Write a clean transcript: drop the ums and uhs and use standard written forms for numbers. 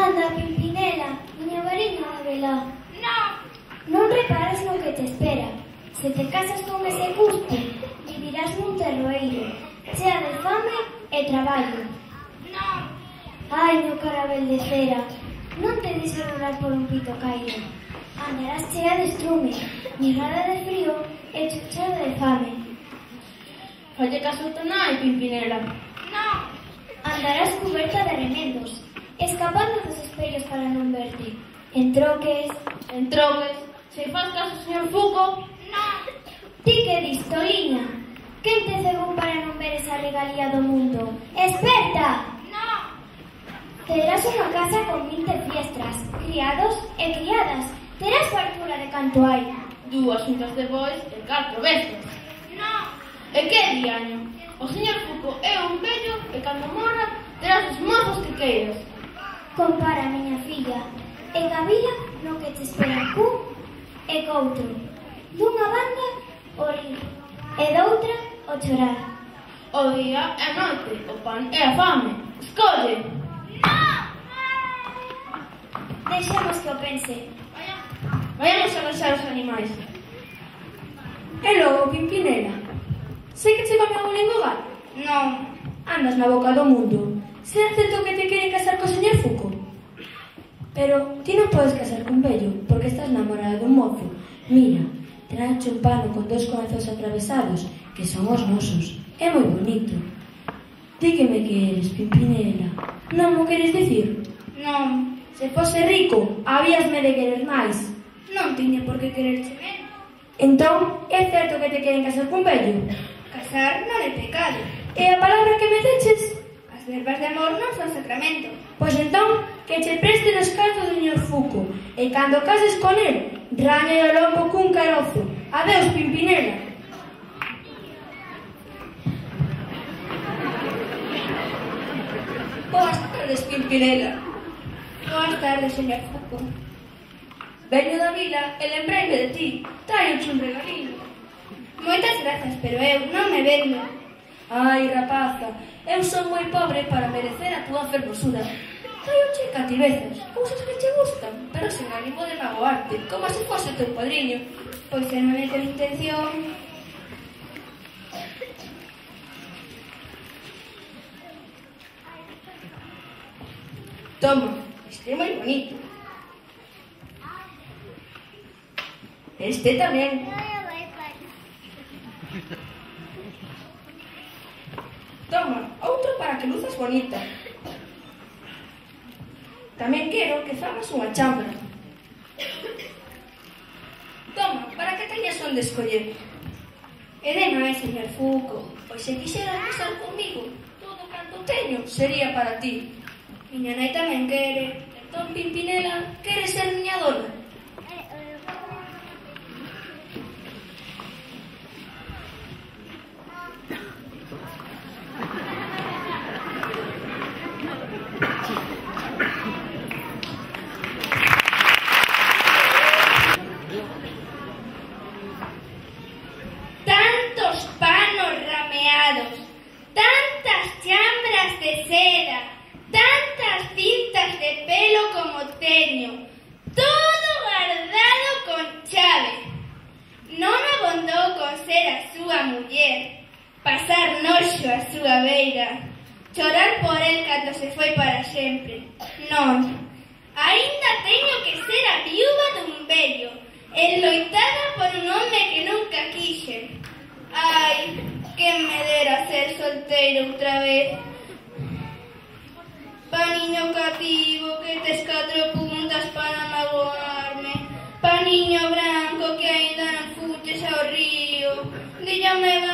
Anda, Pimpinela, miña variña de vela. Non reparas no que te espera. Se te casas con ese cuspe, vivirás nun terroeiro, chea de fame e traballo. Ai, meu carabel de cera, non te deixo rolar por un pito caído. Andarás chea de estrume, mirada de frío e chuchada de fame. Falle caso a nai, Pimpinela. Andarás cuberta de remendos, escapando dos espellos para non verte. En troques, se faz caso ao señor Fuco. ti que dis, toliña? Quen te cegou para non ver esa regalía do mundo? Esperta! Terás unha casa con 20 fiestras, criados e criadas. Terás fartura de canto hai. 2 juntas de bois e 4 bestas. E que diaño? O señor Fuco é un vello e cando morra terás os mozos que queiras. Compara, miña filla, e Gavila no que te espera cun e coutro. Dunha banda, o rir, e doutra, o chorar. O día e a noite, o pan e a fame. Escolle! Deixemos que o pense. Vayamos a arranxar os animais. E logo, Pimpinela, sei que che come o lingogal? Non. Andas na boca do mundo. Se é certo que te queren casar co señor Fuco. Pero ti non podes casar cun vello, porque estás namorada dun mozo. Mira, traenche un pano con 2 corazóns atravesados, que son os nosos. É moi bonito. Di que me queres, Pimpinela. Non mo queres dicir? Non. Se fose rico, habíasme de querer máis. Non tiña por que quererche menos. Entón, é certo que te queren casar cun vello? Casar non é pecado. E a palabra que me deches? As verbas de amor non son sacramento. Pois entón, que che preste os cartos do señor Fuco. E cando cases con el, raña o lombo cun carozo. Adeus, Pimpinela. Boas tardes, Pimpinela. Boas tardes, señor Fuco. Veño da vila e lembrei de ti. Traio un regalino. Moitas grazas, pero eu non me vendo. Ai, rapaza, eu son moi pobre para merecer a túa fermosura. Traioche cativezas, cousas que che gustan, pero sen ánimo de magoarte, como se fose teu padriño. Pois se non é con intención... Toma, este é moi bonito. Este tamén. Toma, outro para que luzas bonita. Tamén quero que fagas unha chambra. Toma, para que teñas onde escoller. E de máis, señor Fuco, pois se quixeras casar comigo, todo canto teño sería para ti. Miña nai tamén quere. Entón, Pimpinela, quere ser miña dona? anxo a súa beira, chorar por el cando se foi para sempre. Non, aínda teño que ser a viúva dun vello, enloitada por un home que nunca quixen. Ai, que me dera ser solteiro outra vez. Paniño cativo que tes 4 puntas para magoarme, paniño branco que aínda non fuches ao río, díllame